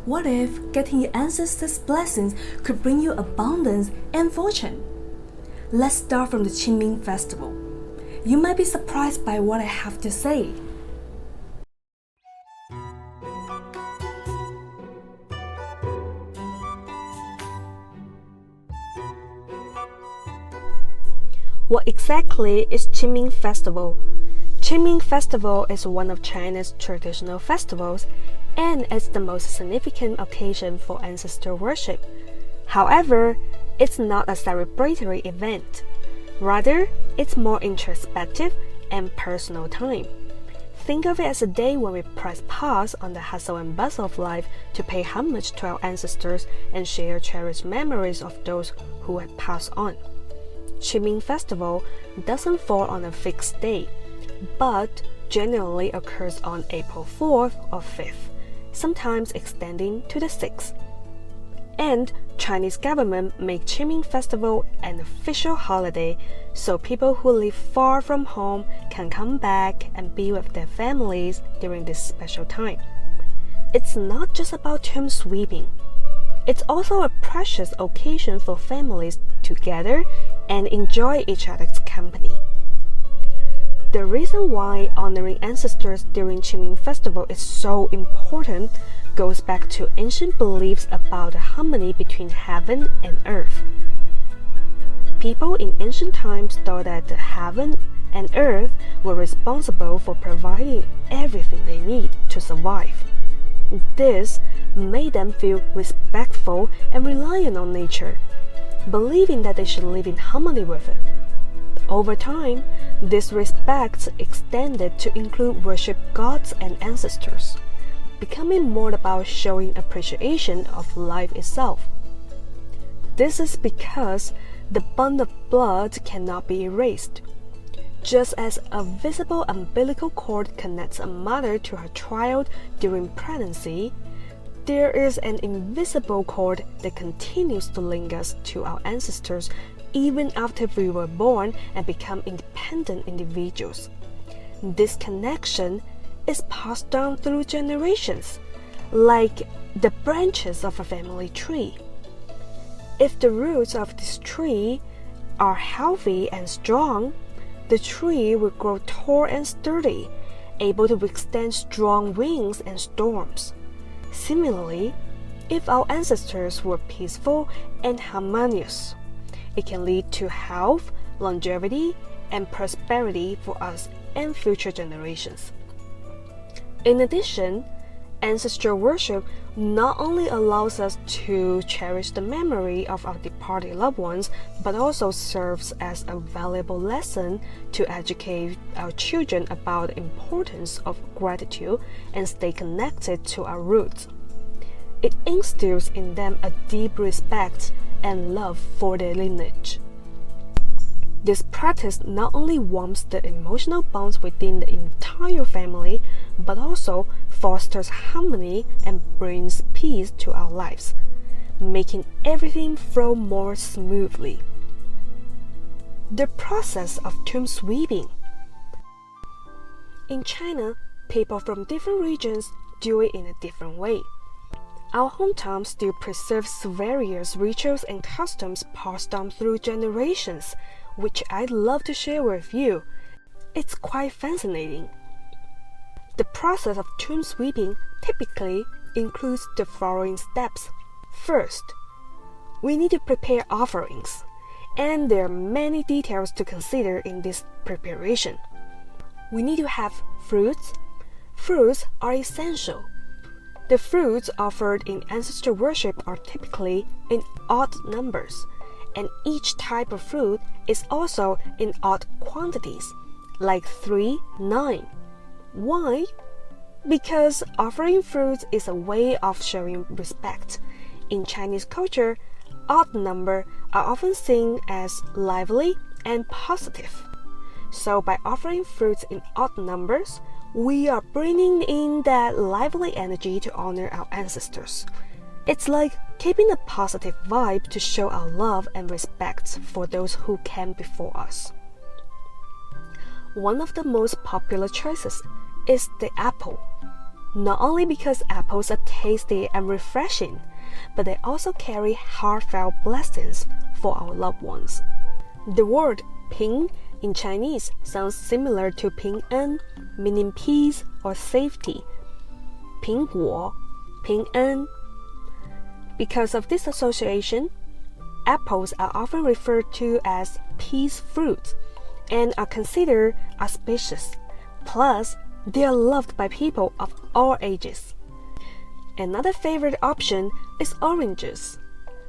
What if getting your ancestors' blessings could bring you abundance and fortune? Let's start from the Qingming festival. You might be surprised by what I have to say. What exactly is Qingming Festival? Qingming Festival is one of China's traditional festivals and is the most significant occasion for ancestor worship. However, it's not a celebratory event. Rather, it's more introspective and personal time. Think of it as a day when we press pause on the hustle and bustle of life to pay homage to our ancestors and share cherished memories of those who have passed on. Qingming Festival doesn't fall on a fixed day, but generally occurs on April 4th or 5th, sometimes extending to the 6th. And Chinese government make Qingming Festival an official holiday so people who live far from home can come back and be with their families during this special time. It's not just about tomb sweeping. It's also a precious occasion for families to gather and enjoy each other's company. The reason why honoring ancestors during Qingming Festival is so important goes back to ancient beliefs about the harmony between heaven and earth. People in ancient times thought that the heaven and earth were responsible for providing everything they need to survive. This made them feel respectful and reliant on nature, believing that they should live in harmony with it. Over time, this respect extended to include worship gods and ancestors, becoming more about showing appreciation of life itself. This is because the bond of blood cannot be erased. Just as a visible umbilical cord connects a mother to her child during pregnancy, there is an invisible cord that continues to link us to our ancestors even after we were born and become independent individuals. This connection is passed down through generations, like the branches of a family tree. If the roots of this tree are healthy and strong, the tree will grow tall and sturdy, able to withstand strong winds and storms. Similarly, if our ancestors were peaceful and harmonious, it can lead to health, longevity, and prosperity for us and future generations. In addition, ancestral worship not only allows us to cherish the memory of our departed loved ones, but also serves as a valuable lesson to educate our children about the importance of gratitude and stay connected to our roots. It instills in them a deep respect and love for their lineage. This practice not only warms the emotional bonds within the entire family, but also fosters harmony and brings peace to our lives, making everything flow more smoothly. The process of tomb sweeping. In China, people from different regions do it in a different way. Our hometown still preserves various rituals and customs passed down through generations, which I'd love to share with you. It's quite fascinating. The process of tomb sweeping typically includes the following steps. First, we need to prepare offerings, and there are many details to consider in this preparation. We need to have fruits. Fruits are essential. The fruits offered in ancestor worship are typically in odd numbers, and each type of fruit is also in odd quantities, like 3, 9. Why? Because offering fruits is a way of showing respect. In Chinese culture, odd numbers are often seen as lively and positive. So by offering fruits in odd numbers, we are bringing in that lively energy to honor our ancestors. It's like keeping a positive vibe to show our love and respect for those who came before us. One of the most popular choices is the apple. not only because apples are tasty and refreshing, but they also carry heartfelt blessings for our loved ones. The word ping in Chinese sounds similar to ping an, meaning peace or safety. 苹果, ping an. Because of this association, apples are often referred to as peace fruits and are considered auspicious. Plus, they are loved by people of all ages. Another favorite option is oranges.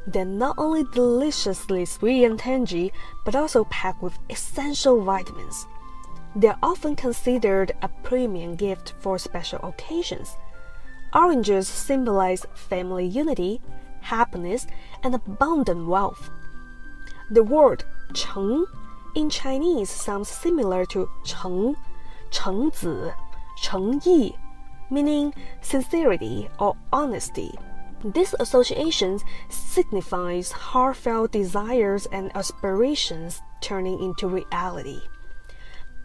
They're not only deliciously sweet and tangy, but also packed with essential vitamins. They're often considered a premium gift for special occasions. Oranges symbolize family unity, happiness, and abundant wealth. The word 诚 in Chinese sounds similar to 诚, 诚子, 诚意, meaning sincerity or honesty. This association signifies heartfelt desires and aspirations turning into reality.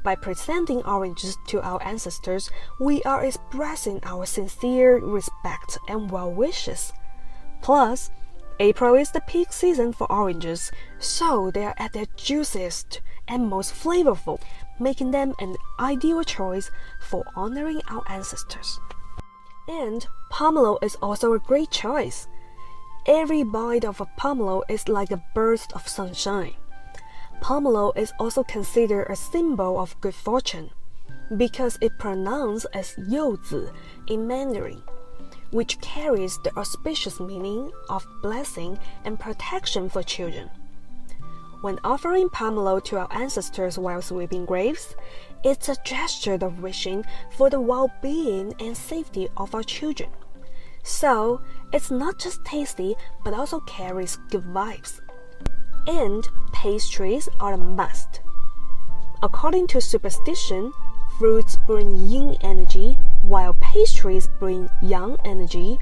By presenting oranges to our ancestors, we are expressing our sincere respect and well wishes. Plus, April is the peak season for oranges, so they are at their juiciest and most flavorful, making them an ideal choice for honoring our ancestors. And pomelo is also a great choice. Every bite of a pomelo is like a burst of sunshine. Pomelo is also considered a symbol of good fortune because it pronounced as 柚子 in Mandarin, which carries the auspicious meaning of blessing and protection for children. When offering pomelo to our ancestors while sweeping graves, it's a gesture of wishing for the well-being and safety of our children. So, it's not just tasty, but also carries good vibes. And pastries are a must. According to superstition, fruits bring yin energy, while pastries bring yang energy.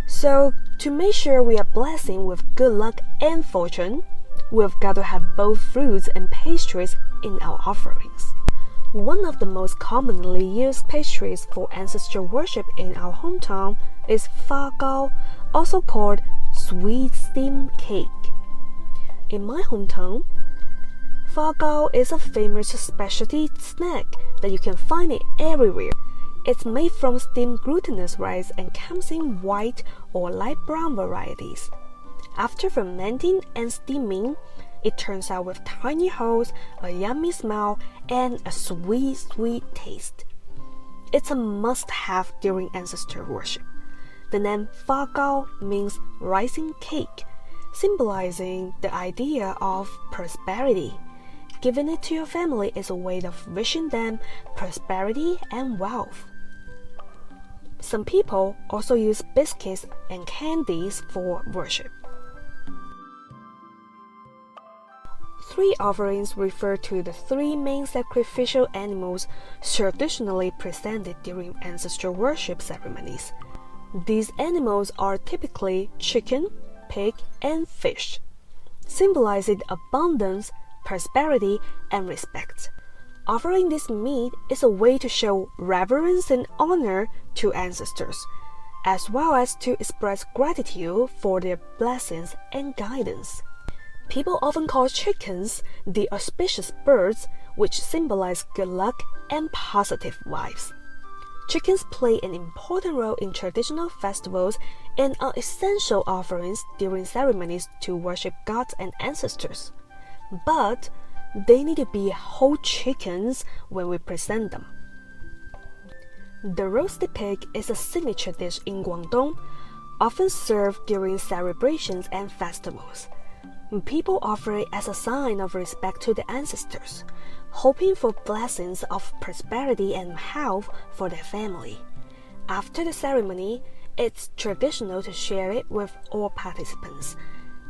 So, to make sure we are blessing with good luck and fortune, we've got to have both fruits and pastries in our offerings. One of the most commonly used pastries for ancestral worship in our hometown is fa gao, also called sweet steamed cake. In my hometown, fa gao is a famous specialty snack that you can find it everywhere. It's made from steamed glutinous rice and comes in white or light brown varieties. After fermenting and steaming, it turns out with tiny holes, a yummy smell, and a sweet, sweet taste. It's a must-have during ancestor worship. The name fa gao means rising cake, symbolizing the idea of prosperity. Giving it to your family is a way of wishing them prosperity and wealth. Some people also use biscuits and candies for worship. Three offerings refer to the three main sacrificial animals traditionally presented during ancestral worship ceremonies. These animals are typically chicken, pig, and fish, symbolizing abundance, prosperity, and respect. Offering this meat is a way to show reverence and honor to ancestors, as well as to express gratitude for their blessings and guidance. People often call chickens the auspicious birds, which symbolize good luck and positive vibes. Chickens play an important role in traditional festivals and are essential offerings during ceremonies to worship gods and ancestors. But they need to be whole chickens when we present them. The roasted pig is a signature dish in Guangdong, often served during celebrations and festivals. People offer it as a sign of respect to the ancestors, hoping for blessings of prosperity and health for their family. After the ceremony, it's traditional to share it with all participants.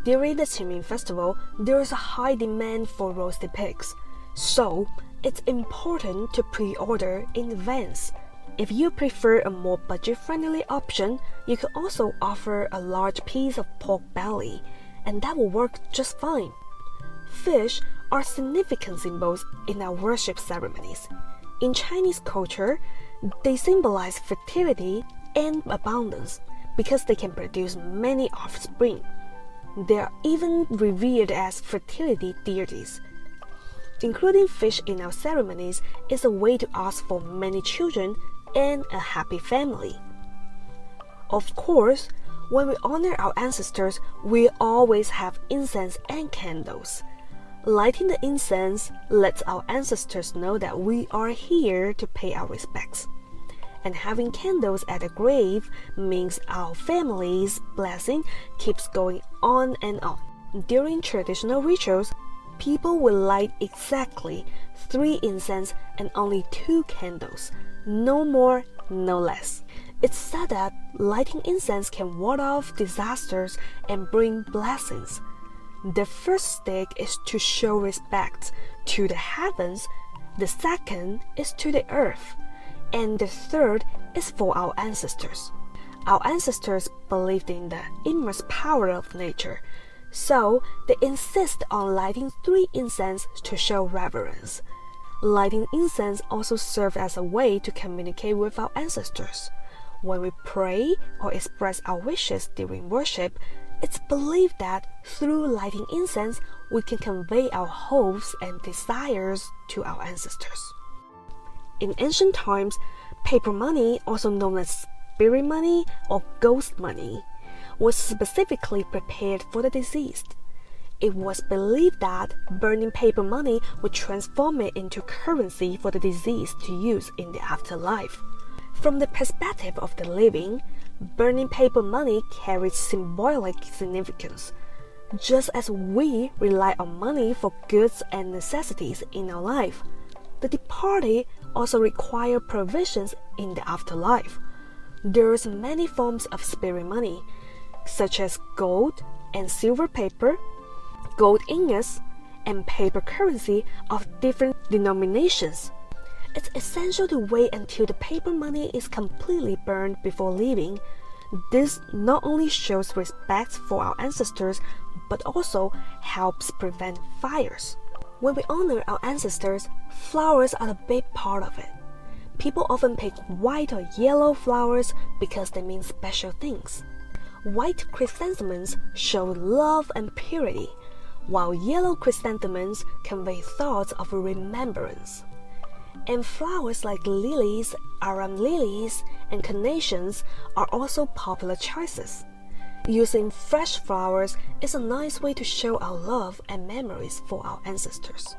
During the Qingming festival, there is a high demand for roasted pigs, so it's important to pre-order in advance. If you prefer a more budget-friendly option, you can also offer a large piece of pork belly, and that will work just fine. Fish are significant symbols in our worship ceremonies. In Chinese culture, They symbolize fertility and abundance because they can produce many offspring. They are even revered as fertility deities. Including fish in our ceremonies is a way to ask for many children and a happy family. Of course, when we honor our ancestors, we always have incense and candles. Lighting the incense lets our ancestors know that we are here to pay our respects. And having candles at the grave means our family's blessing keeps going on and on. During traditional rituals, people will light exactly 3 incense and only 2 candles, no more, no less. It's said that lighting incense can ward off disasters and bring blessings. The first stick is to show respect to the heavens, the second is to the earth, and the third is for our ancestors. Our ancestors believed in the immense power of nature, so they insist on lighting 3 incense to show reverence. Lighting incense also serves as a way to communicate with our ancestors. When we pray or express our wishes during worship, it's believed that through lighting incense, we can convey our hopes and desires to our ancestors. In ancient times, paper money, also known as spirit money or ghost money, was specifically prepared for the deceased. It was believed that burning paper money would transform it into currency for the deceased to use in the afterlife. From the perspective of the living, burning paper money carries symbolic significance. Just as we rely on money for goods and necessities in our life, the departed also require provisions in the afterlife. There's many forms of spirit money, such as gold and silver paper, gold ingots, and paper currency of different denominations. It's essential to wait until the paper money is completely burned before leaving. This not only shows respect for our ancestors, but also helps prevent fires. When we honor our ancestors, flowers are a big part of it. People often pick white or yellow flowers because they mean special things. White chrysanthemums show love and purity, while yellow chrysanthemums convey thoughts of remembrance. And flowers like lilies, arum lilies, and carnations are also popular choices. Using fresh flowers is a nice way to show our love and memories for our ancestors.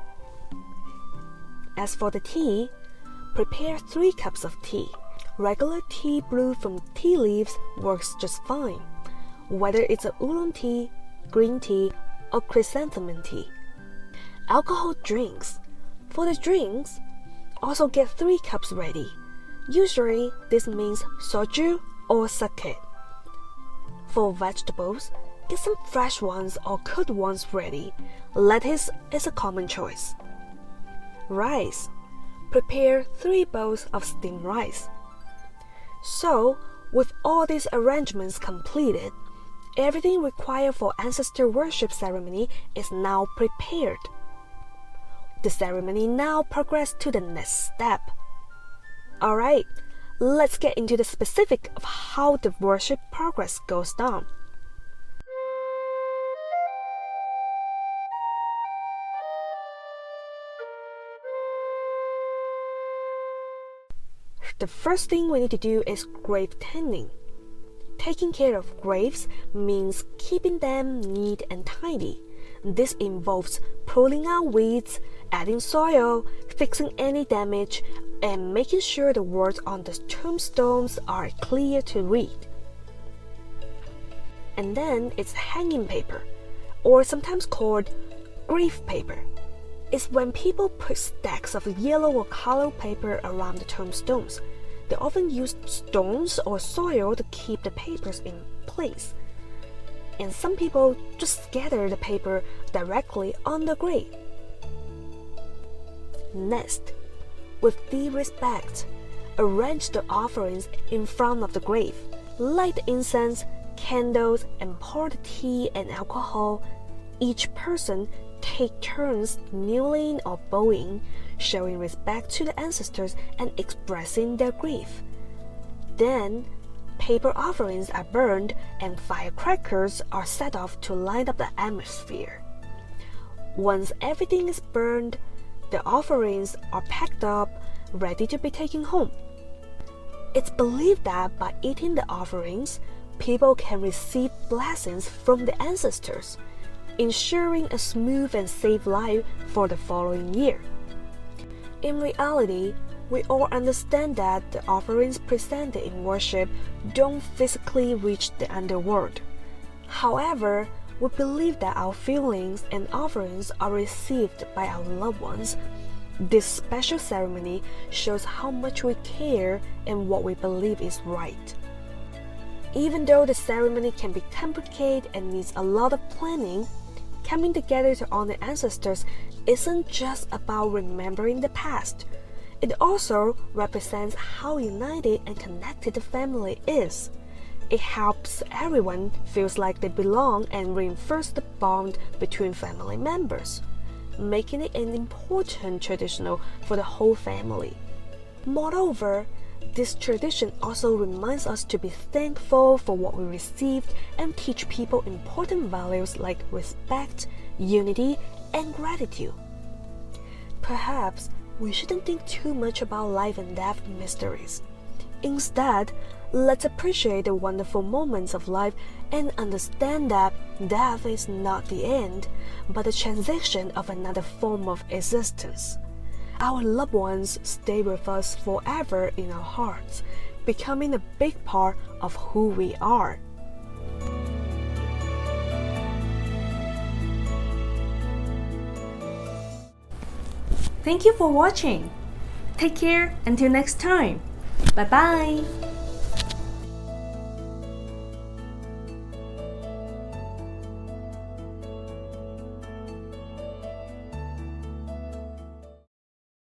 As for the tea, prepare 3 cups of tea. Regular tea brewed from tea leaves works just fine, whether it's a oolong tea, green tea, or chrysanthemum tea. Alcohol drinks. For the drinks, also get 3 cups ready. Usually, this means soju or sake. For vegetables, get some fresh ones or cooked ones ready. Lettuce is a common choice. Rice. Prepare 3 bowls of steamed rice. So, with all these arrangements completed, everything required for ancestor worship ceremony is now prepared. The ceremony now progresses to the next step. Alright, let's get into the specific of how the worship progress goes down. The first thing we need to do is grave tending. Taking care of graves means keeping them neat and tidy. This involves pulling out weeds, adding soil, fixing any damage, and making sure the words on the tombstones are clear to read. And then it's hanging paper, or sometimes called grave paper. It's when people put stacks of yellow or colored paper around the tombstones. They often use stones or soil to keep the papers in place. And some people just scatter the paper directly on the grave. Next, with due respect, arrange the offerings in front of the grave. Light the incense, candles, and pour the tea and alcohol. Each person take turns kneeling or bowing, showing respect to the ancestors and expressing their grief. Then, paper offerings are burned and firecrackers are set off to light up the atmosphere. Once everything is burned, the offerings are packed up, ready to be taken home. It's believed that by eating the offerings, people can receive blessings from the ancestors, ensuring a smooth and safe life for the following year. In reality, we all understand that the offerings presented in worship don't physically reach the underworld. However, we believe that our feelings and offerings are received by our loved ones. This special ceremony shows how much we care and what we believe is right. Even though the ceremony can be complicated and needs a lot of planning, coming together to honor ancestors isn't just about remembering the past. It also represents how united and connected the family is. It helps everyone feels like they belong and reinforces the bond between family members, making it an important tradition for the whole family. Moreover, this tradition also reminds us to be thankful for what we received and teach people important values like respect, unity, and gratitude. Perhaps we shouldn't think too much about life and death mysteries. Instead, let's appreciate the wonderful moments of life and understand that death is not the end, but the transition of another form of existence. Our loved ones stay with us forever in our hearts, becoming a big part of who we are. Thank you for watching. Take care until next time. Bye bye.